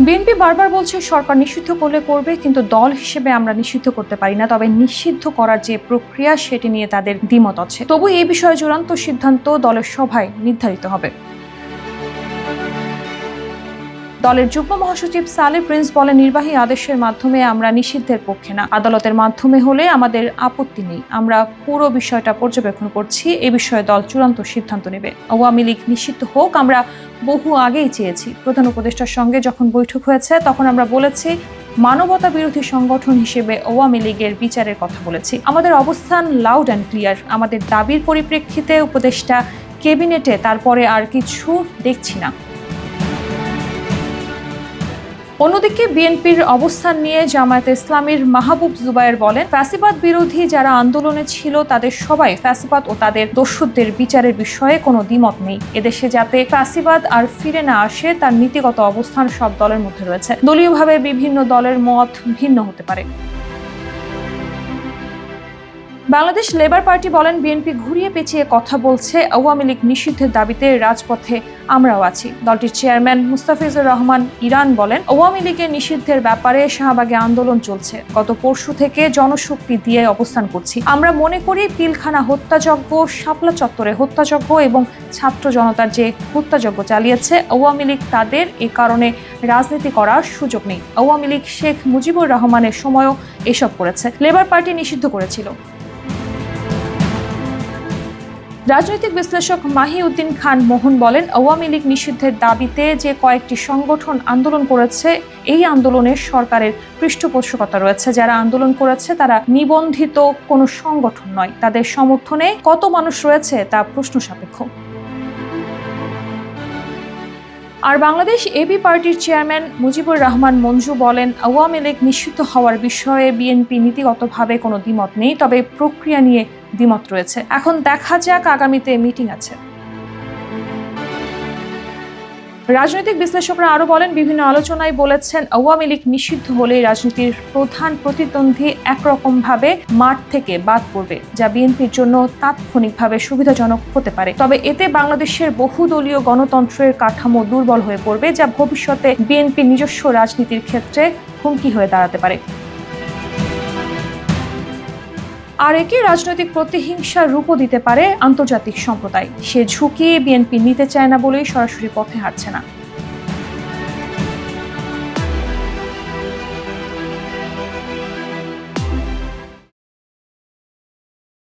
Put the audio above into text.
BNP বারবার বলছে সরকার নিষিদ্ধ করলে করবে, কিন্তু দল হিসেবে আমরা নিষিদ্ধ করতে পারি না। তবে নিষিদ্ধ করার যে প্রক্রিয়া সেটি নিয়ে তাদের দ্বিমত আছে। তবু এই বিষয়ে চূড়ান্ত সিদ্ধান্ত দলের সভায় নির্ধারিত হবে। দলের যুগ্ম মহাসচিব সালে প্রিন্স বলেন, নির্বাহী আদেশের মাধ্যমে আমরা নিষিদ্ধের পক্ষে না, আদালতের মাধ্যমে হলে আমাদের আপত্তি নেই। আমরা পুরো বিষয়টা পর্যবেক্ষণ করছি, এ বিষয়ে দল চূড়ান্ত সিদ্ধান্ত নেবে। আওয়ামী লীগ নিষিদ্ধ হোক আমরা বহু আগেই চেয়েছি। প্রধান উপদেষ্টার সঙ্গে যখন বৈঠক হয়েছে তখন আমরা বলেছি মানবতা বিরোধী সংগঠন হিসেবে আওয়ামী লীগের বিচারের কথা বলেছি। আমাদের অবস্থান লাউড অ্যান্ড ক্লিয়ার। আমাদের দাবির পরিপ্রেক্ষিতে উপদেষ্টা ক্যাবিনেটে তারপরে আর কিছু দেখছি না। অন্যদিকে বিএনপির অবস্থান নিয়ে জামায়াতে ইসলামীর মাহবুব জুবায়ের বলেন, ফ্যাসিবাদ বিরোধী যারা আন্দোলনে ছিল তাদের সবাই ফ্যাসিবাদ ও তাদের দস্যুদের বিচারের বিষয়ে কোনো দ্বিমত নেই। এদেশে যাতে ফ্যাসিবাদ আর ফিরে না আসে তার নীতিগত অবস্থান সব দলের মধ্যে রয়েছে। দলীয়ভাবে বিভিন্ন দলের মত ভিন্ন হতে পারে। বাংলাদেশ লেবার পার্টি বলেন, বিএনপি ঘুরিয়ে পেঁচিয়ে কথা বলছে। আওয়ামী লীগ নিষিদ্ধের দাবিতে রাজপথে আমরাও আছি। দলটির চেয়ারম্যান মুস্তাফিজুর রহমান ইরান বলেন, আওয়ামী লীগের নিষিদ্ধের ব্যাপারে শাহবাগে আন্দোলন চলছে। গত পরশু থেকে জনশক্তি দিয়ে অবস্থান করছি। আমরা মনে করি পিলখানা হত্যাযজ্ঞ, শাপলা চত্বরে হত্যাযজ্ঞ এবং ছাত্র জনতার যে হত্যাযজ্ঞ চালিয়েছে আওয়ামী লীগ, তাদের এ কারণে রাজনীতি করার সুযোগ নেই। আওয়ামী লীগ শেখ মুজিবুর রহমানের সময়ও এসব করেছে। লেবার পার্টি নিষিদ্ধ করেছিল। রাজনৈতিক বিশ্লেষক মাহিউদ্দিন খান মোহন বলেন, আওয়ামী লীগ নিষিদ্ধের দাবিতে যে কয়েকটি সংগঠন আন্দোলন করেছে, এই আন্দোলনের সরকারের পৃষ্ঠপোষকতা রয়েছে। যারা আন্দোলন করেছে তারা নিবন্ধিত কোনো সংগঠন নয়। তাদের সমর্থনে কত মানুষ রয়েছে তা প্রশ্ন সাপেক্ষ। আর বাংলাদেশ এবি পার্টির চেয়ারম্যান মুজিবুর রহমান মঞ্জু বলেন, আওয়ামী লীগ নিষিদ্ধ হওয়ার বিষয়ে বিএনপি নীতিগতভাবে কোনো দ্বিমত নেই, তবে প্রক্রিয়া নিয়ে দ্বিমত রয়েছে। এখন দেখা যাক, আগামীতে মিটিং আছে। রাজনৈতিক বিশ্লেষকরা আরো বলেন, বিভিন্ন আলোচনায় বলেছেন আওয়ামী লীগ নিষিদ্ধ হলে রাজনীতির প্রধান প্রতিদ্বন্দ্বী একরকমভাবে মাঠ থেকে বাদ পড়বে, যা বিএনপির জন্য তাৎক্ষণিকভাবে সুবিধাজনক হতে পারে। তবে এতে বাংলাদেশের বহুদলীয় গণতন্ত্রের কাঠামো দুর্বল হয়ে পড়বে, যা ভবিষ্যতে বিএনপির নিজস্ব রাজনীতির ক্ষেত্রে হুমকি হয়ে দাঁড়াতে পারে। আর একে রাজনৈতিক প্রতিহিংসার রূপও দিতে পারে আন্তর্জাতিক সম্প্রদায়। সে ঝুঁকি বিএনপি নিতে চায় না বলেই সরাসরি পথে হাঁটছে না।